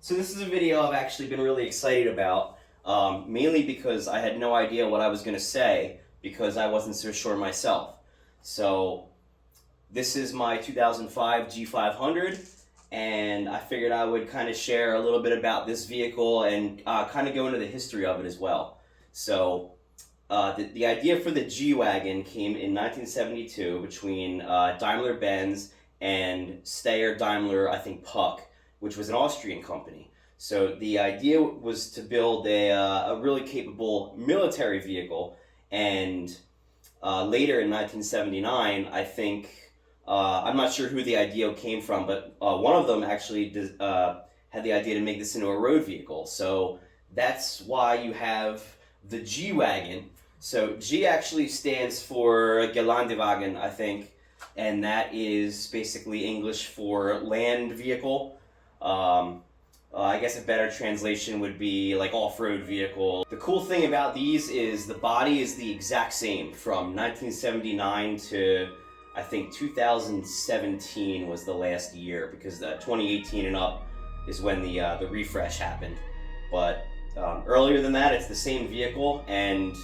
So this is a video I've actually been really excited about, mainly because I had no idea what I was going to say because I wasn't so sure myself. So this is my 2005 G500, and I figured I would kind of share a little bit about this vehicle and kind of go into the history of it as well. So the idea for the G-Wagon came in 1972 between Daimler-Benz and Steyr Daimler, I think Puck, which was an Austrian company. So the idea was to build a really capable military vehicle, and later in 1979, I think, I'm not sure who the idea came from, but one of them actually had the idea to make this into a road vehicle. So that's why you have the G-Wagon. So G actually stands for Geländewagen, I think, and that is basically English for land vehicle. I guess a better translation would be like off-road vehicle. The cool thing about these is the body is the exact same from 1979 to I think 2017 was the last year, because 2018 and up is when the refresh happened. But earlier than that, it's the same vehicle, and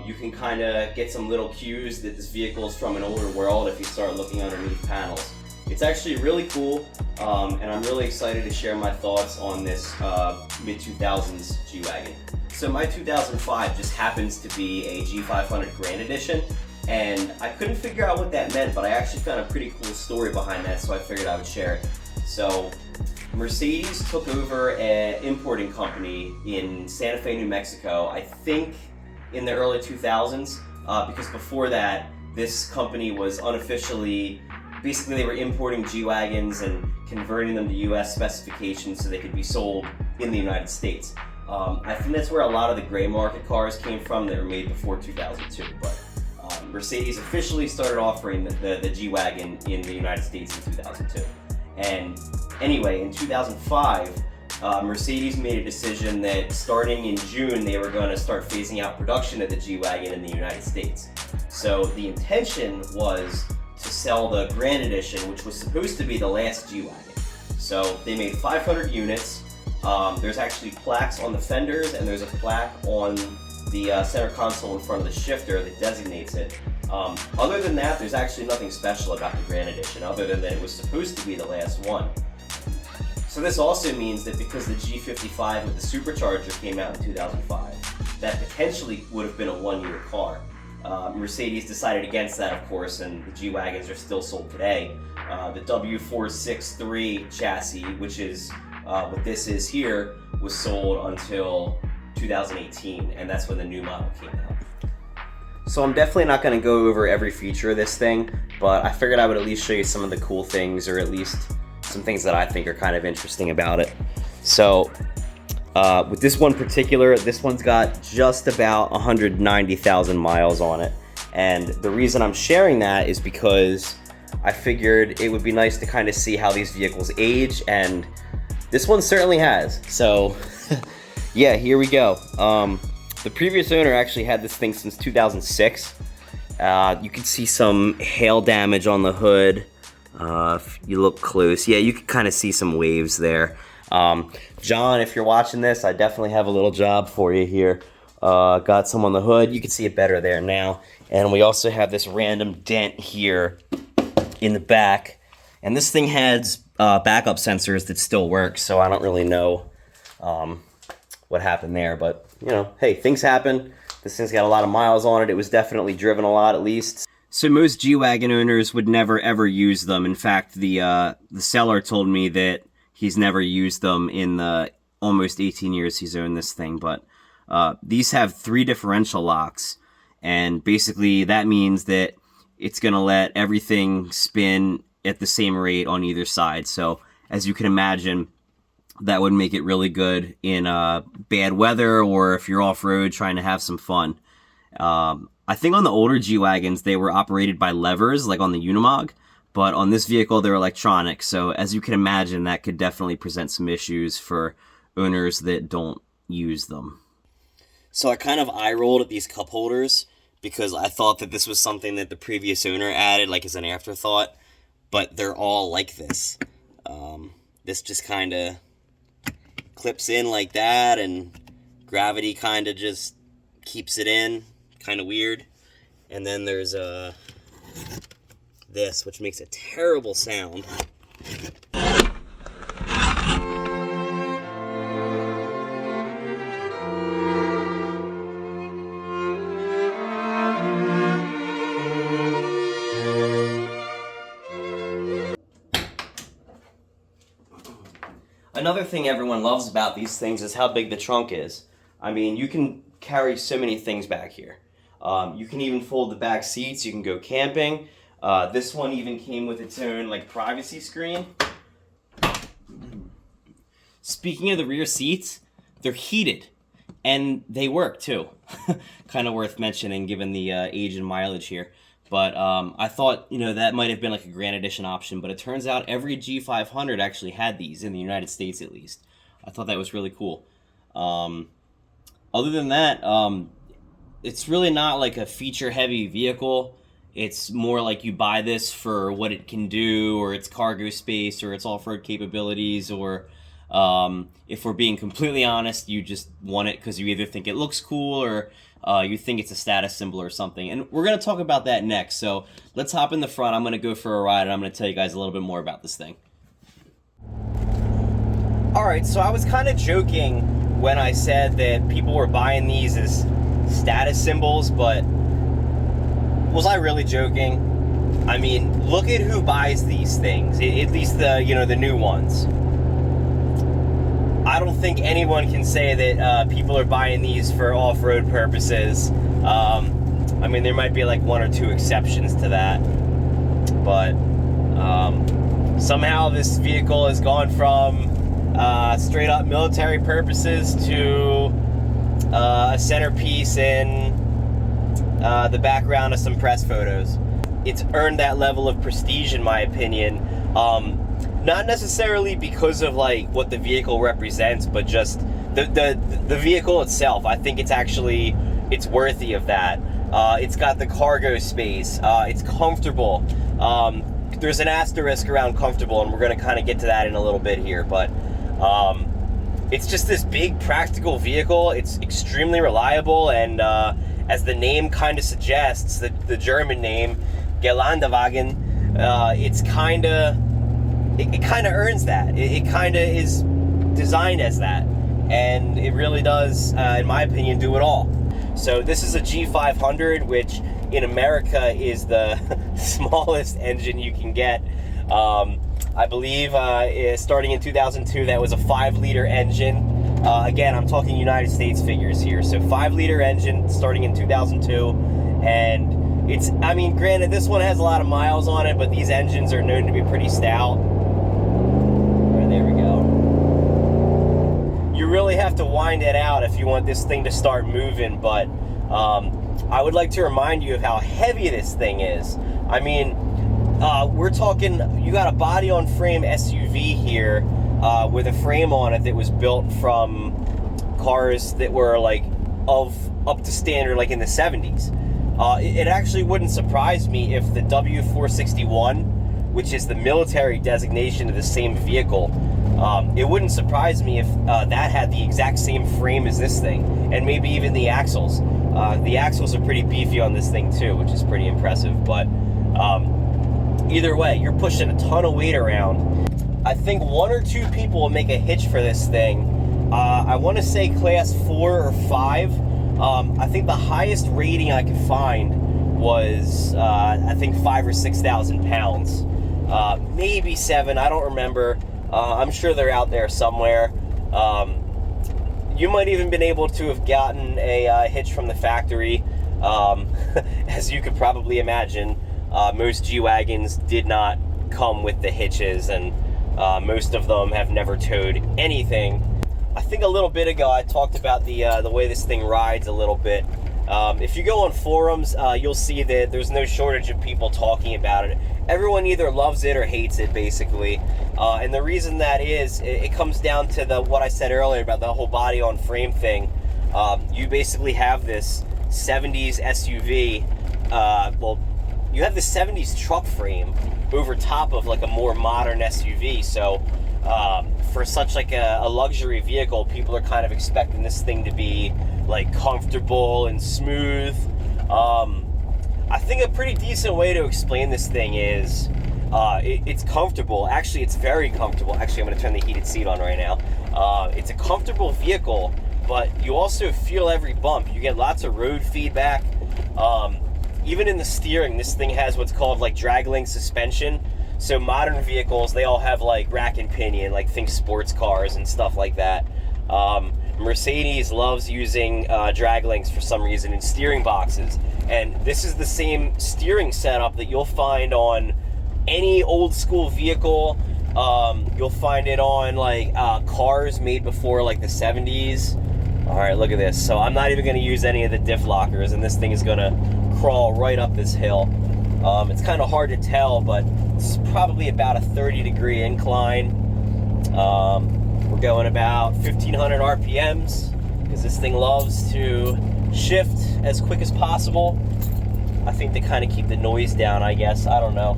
you can kind of get some little cues that this vehicle is from an older world if you start looking underneath panels. It's actually really cool, and I'm really excited to share my thoughts on this mid-2000s G-Wagon. So my 2005 just happens to be a G500 Grand Edition, and I couldn't figure out what that meant, but I actually found a pretty cool story behind that, so I figured I would share it. So Mercedes took over an importing company in Santa Fe, New Mexico, I think in the early 2000s, because before that, this company was unofficially, basically they were importing G-Wagons and converting them to US specifications so they could be sold in the United States. I think that's where a lot of the gray market cars came from that were made before 2002, but Mercedes officially started offering the G-Wagon in the United States in 2002. And anyway, in 2005, Mercedes made a decision that starting in June, they were going to start phasing out production of the G-Wagon in the United States. So the intention was to sell the Grand Edition, which was supposed to be the last G-Wagon. So they made 500 units. There's actually plaques on the fenders, and there's a plaque on the center console in front of the shifter that designates it. Other than that, there's actually nothing special about the Grand Edition, other than that it was supposed to be the last one. So this also means that because the G55 with the supercharger came out in 2005, that potentially would have been a one-year car. Mercedes decided against that, of course, and the G-Wagons are still sold today. The W463 chassis, which is what this is here, was sold until 2018, and that's when the new model came out. So I'm definitely not going to go over every feature of this thing, but I figured I would at least show you some of the cool things, or at least some things that I think are kind of interesting about it. So with this one particular, this one's got just about 190,000 miles on it. And the reason I'm sharing that is because I figured it would be nice to kind of see how these vehicles age, and this one certainly has. So yeah, here we go. The previous owner actually had this thing since 2006. You can see some hail damage on the hood. If you look close, yeah, you can kind of see some waves there. John, if you're watching this, I definitely have a little job for you here. Got some on the hood. You can see it better there now. And we also have this random dent here in the back. And this thing has backup sensors that still work, so I don't really know what happened there. But, you know, hey, things happen. This thing's got a lot of miles on it. It was definitely driven a lot, at least. So most G-Wagon owners would never ever use them. In fact, the seller told me that he's never used them in the almost 18 years he's owned this thing. But these have 3 differential locks, and basically that means that it's going to let everything spin at the same rate on either side. So as you can imagine, that would make it really good in bad weather, or if you're off-road trying to have some fun. I think on the older G-Wagons, they were operated by levers, like on the Unimog, but on this vehicle, they're electronic. So as you can imagine, that could definitely present some issues for owners that don't use them. So I kind of eye-rolled at these cup holders because I thought that this was something that the previous owner added, like as an afterthought, but they're all like this. This just kind of clips in like that, and gravity kind of just keeps it in. Kind of weird. And then there's this, which makes a terrible sound. Another thing everyone loves about these things is how big the trunk is. I mean, you can carry so many things back here. You can even fold the back seats. You can go camping. This one even came with its own like privacy screen. Speaking of the rear seats, they're heated and they work too. Kind of worth mentioning given the age and mileage here. But I thought, you know, that might have been like a Grand Edition option, but it turns out every G500 actually had these, in the United States at least. I thought that was really cool. Other than that, it's really not like a feature-heavy vehicle. It's more like you buy this for what it can do, or its cargo space, or its off-road capabilities, or if we're being completely honest, you just want it because you either think it looks cool or you think it's a status symbol or something. And we're going to talk about that next. So let's hop in the front. I'm going to go for a ride, and I'm going to tell you guys a little bit more about this thing. Alright, so I was kind of joking when I said that people were buying these as status symbols, but was I really joking? I mean, look at who buys these things, at least the, you know, the new ones. I don't think anyone can say that people are buying these for off-road purposes. I mean, there might be like one or two exceptions to that, but somehow this vehicle has gone from straight up military purposes to a centerpiece in the background of some press photos. It's earned that level of prestige, in my opinion. Not necessarily because of like what the vehicle represents, but just the vehicle itself. I think it's worthy of that. It's got the cargo space. It's comfortable. There's an asterisk around comfortable, and we're going to kind of get to that in a little bit here, but it's just this big practical vehicle. It's extremely reliable, and as the name kind of suggests, the German name Geländewagen, it kind of earns that. It kind of is designed as that, and it really does, in my opinion, do it all. So this is a G500, which in America is the smallest engine you can get. I believe starting in 2002, that was a 5-liter engine. Again, I'm talking United States figures here. So 5-liter engine starting in 2002, and it's, I mean, granted, this one has a lot of miles on it, but these engines are known to be pretty stout. There we go. You really have to wind it out if you want this thing to start moving, but I would like to remind you of how heavy this thing is. I mean, we're talking, you got a body-on-frame SUV here with a frame on it that was built from cars that were like up to standard, like in the 70s. It actually wouldn't surprise me if the W461, which is the military designation of the same vehicle, it wouldn't surprise me if that had the exact same frame as this thing, and maybe even the axles. The axles are pretty beefy on this thing too, which is pretty impressive, but either way, you're pushing a ton of weight around. I think 1 or 2 people will make a hitch for this thing. I want to say class 4 or 5. I think the highest rating I could find was, I think 5,000 or 6,000 pounds. Maybe 7, I don't remember. I'm sure they're out there somewhere. You might even been able to have gotten a hitch from the factory. As you could probably imagine, most G-Wagons did not come with the hitches, and most of them have never towed anything. I think a little bit ago I talked about the way this thing rides a little bit. If you go on forums, you'll see that there's no shortage of people talking about it. Everyone either loves it or hates it, basically. And the reason that is, it comes down to what I said earlier about the whole body-on-frame thing. You basically have this 70s SUV, well, you have the 70s truck frame over top of like a more modern SUV, so For such like a luxury vehicle, people are kind of expecting this thing to be like comfortable and smooth. I think a pretty decent way to explain this thing is it's comfortable. Actually, it's very comfortable. Actually, I'm going to turn the heated seat on right now. It's a comfortable vehicle, but you also feel every bump. You get lots of road feedback. Even in the steering, this thing has what's called like drag link suspension. So modern vehicles, they all have like rack and pinion, like think sports cars and stuff like that. Mercedes loves using drag links for some reason in steering boxes. And this is the same steering setup that you'll find on any old school vehicle. You'll find it on like cars made before like the 70s. All right, look at this. So I'm not even going to use any of the diff lockers, and this thing is going to crawl right up this hill. It's kind of hard to tell, but it's probably about a 30-degree incline. We're going about 1,500 RPMs because this thing loves to shift as quick as possible. I think to kind of keep the noise down, I guess. I don't know.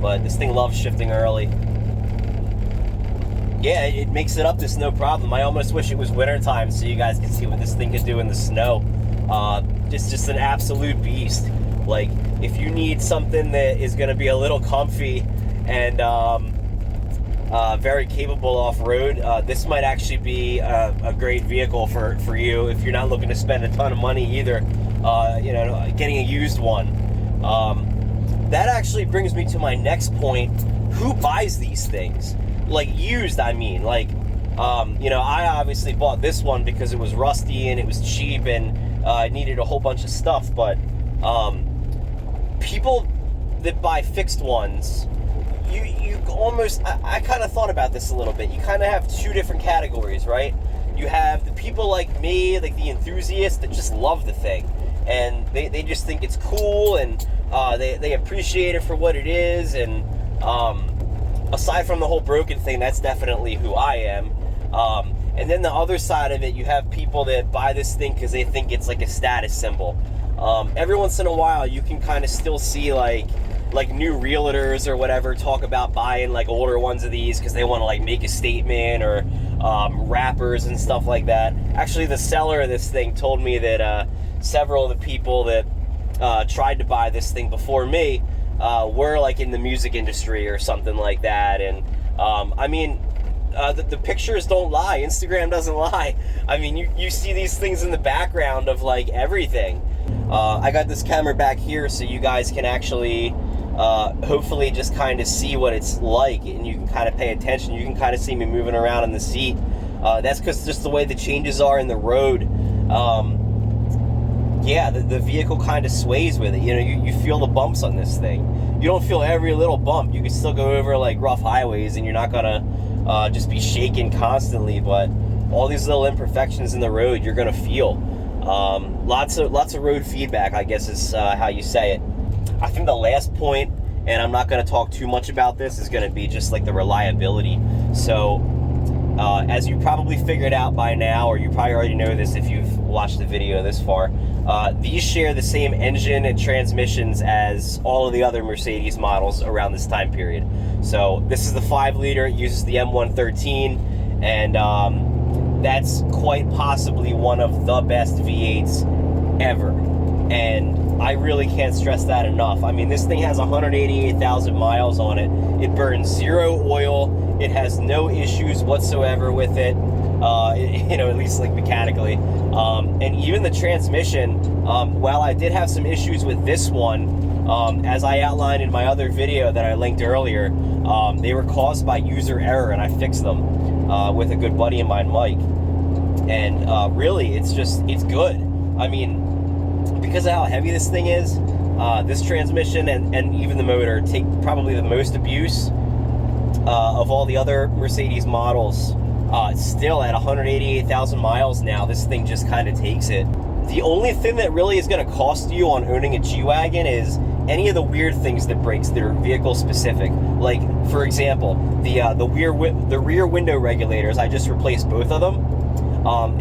But this thing loves shifting early. Yeah, it makes it up this no problem. I almost wish it was wintertime so you guys can see what this thing can do in the snow. It's just an absolute beast. Like, if you need something that is going to be a little comfy and very capable off-road, this might actually be a great vehicle for you if you're not looking to spend a ton of money either, getting a used one. That actually brings me to my next point. Who buys these things? Like, used, I mean. Like, I obviously bought this one because it was rusty and it was cheap and it needed a whole bunch of stuff, but people that buy fixed ones, you almost, I kind of thought about this a little bit. You kind of have two different categories, right? You have the people like me, like the enthusiasts that just love the thing, and they just think it's cool, and they appreciate it for what it is, and aside from the whole broken thing, that's definitely who I am. And then the other side of it, you have people that buy this thing because they think it's like a status symbol. Every once in a while, you can kind of still see like new realtors or whatever talk about buying like older ones of these because they want to like make a statement, or rappers and stuff like that. Actually, the seller of this thing told me that several of the people that tried to buy this thing before me were like in the music industry or something like that. And the pictures don't lie. Instagram doesn't lie. I mean, you see these things in the background of like everything. I got this camera back here so you guys can actually hopefully just kind of see what it's like, and you can kind of pay attention. You can kind of see me moving around in the seat. That's because just the way the changes are in the road. The vehicle kind of sways with it. You feel the bumps on this thing. You don't feel every little bump. You can still go over like rough highways and you're not gonna just be shaking constantly, but all these little imperfections in the road you're gonna feel. Lots of road feedback, I guess is how you say it. I think the last point, and I'm not going to talk too much about this, is going to be just like the reliability. So as you probably figured out by now, or you probably already know this if you've watched the video this far, these share the same engine and transmissions as all of the other Mercedes models around this time period. So this is the 5-liter, it uses the M113, and that's quite possibly one of the best V8s ever. And I really can't stress that enough. I mean, this thing has 188,000 miles on it. It burns 0 oil. It has no issues whatsoever with it, at least like mechanically. And even the transmission, while I did have some issues with this one, as I outlined in my other video that I linked earlier, they were caused by user error, and I fixed them with a good buddy of mine, Mike. And really, it's good. I mean, because of how heavy this thing is, this transmission and even the motor take probably the most abuse of all the other Mercedes models. Still at 188,000 miles now, this thing just kind of takes it. The only thing that really is going to cost you on owning a G-Wagon is any of the weird things that breaks that are vehicle specific. Like, for example, the rear window regulators, I just replaced both of them.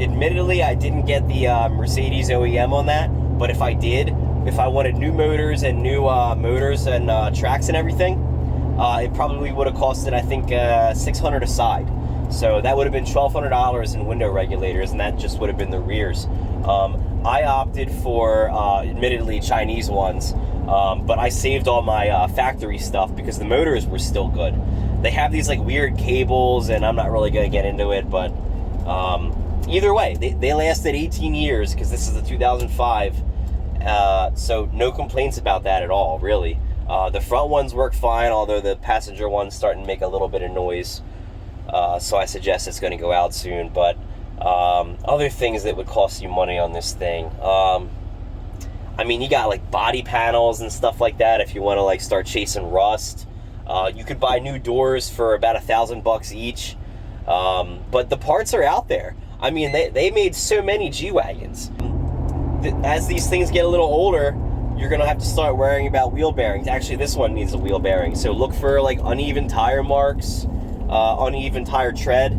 Admittedly, I didn't get the Mercedes OEM on that, but if I did, if I wanted new motors and new motors and tracks and everything, it probably would have costed, I think, $600 aside. So that would have been $1,200 in window regulators, and that just would have been the rears. I opted for, admittedly, Chinese ones, but I saved all my factory stuff because the motors were still good. They have these like weird cables, and I'm not really going to get into it, but either way, they lasted 18 years because this is a 2005, so no complaints about that at all, really. The front ones work fine, although the passenger one's starting to make a little bit of noise. So I suggest it's going to go out soon. But other things that would cost you money on this thing, I mean, you got like body panels and stuff like that if you want to like start chasing rust. You could buy new doors for about $1,000 each, but the parts are out there. I mean, they made so many G-Wagons. As these things get a little older, you're gonna have to start worrying about wheel bearings. Actually, this one needs a wheel bearing, so look for like uneven tire marks, uneven tire tread,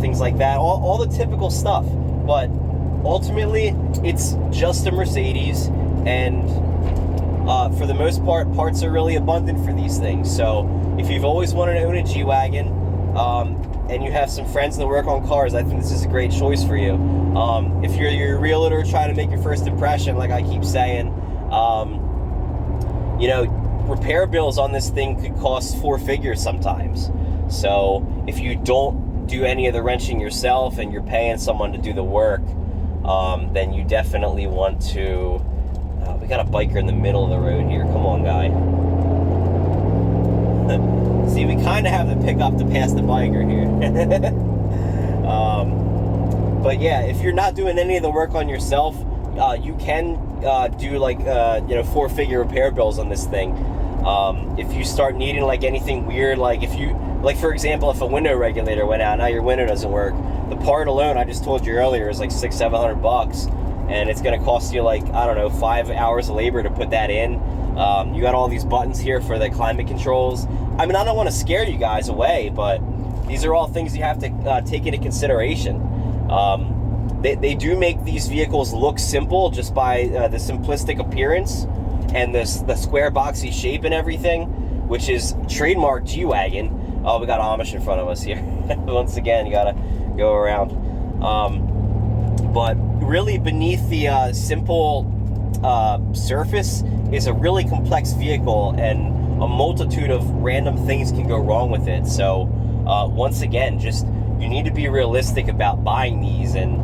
things like that, all the typical stuff. But ultimately, it's just a Mercedes, and for the most part, parts are really abundant for these things. So if you've always wanted to own a G-Wagon, and you have some friends that work on cars, I think this is a great choice for you. If you're a realtor trying to make your first impression, like I keep saying, you know, repair bills on this thing could cost 4 figures sometimes. So if you don't do any of the wrenching yourself and you're paying someone to do the work, then you definitely want to... we got a biker in the middle of the road here. Come on, guy. See, we kind of have to pick up to pass the biker here. But yeah, if you're not doing any of the work on yourself, you can do like, you know, 4-figure repair bills on this thing. If you start needing like anything weird, like if you, like for example, if a window regulator went out, now your window doesn't work, the part alone, I just told you earlier, is like $600-700, and it's going to cost you like, I don't know, 5 hours of labor to put that in. You got all these buttons here for the climate controls. I mean, I don't want to scare you guys away, but these are all things you have to take into consideration. They do make these vehicles look simple just by the simplistic appearance and the square boxy shape and everything, which is trademark G-Wagon. Oh, we got Amish in front of us here. Once again, you gotta go around. But really beneath the simple surface is a really complex vehicle, and a multitude of random things can go wrong with it. So once again, just you need to be realistic about buying these. And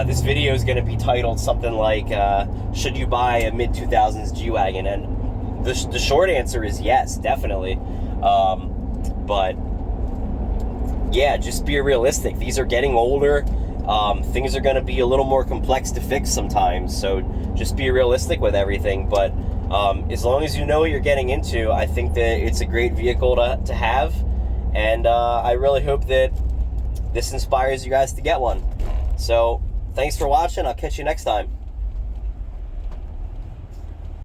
this video is going to be titled something like should you buy a mid-2000s G-Wagon? And the short answer is yes, definitely. But yeah, just be realistic. These are getting older. Things are going to be a little more complex to fix sometimes, so just be realistic with everything. But as long as you know what you're getting into, I think that it's a great vehicle to have, and I really hope that this inspires you guys to get one. So thanks for watching. I'll catch you next time.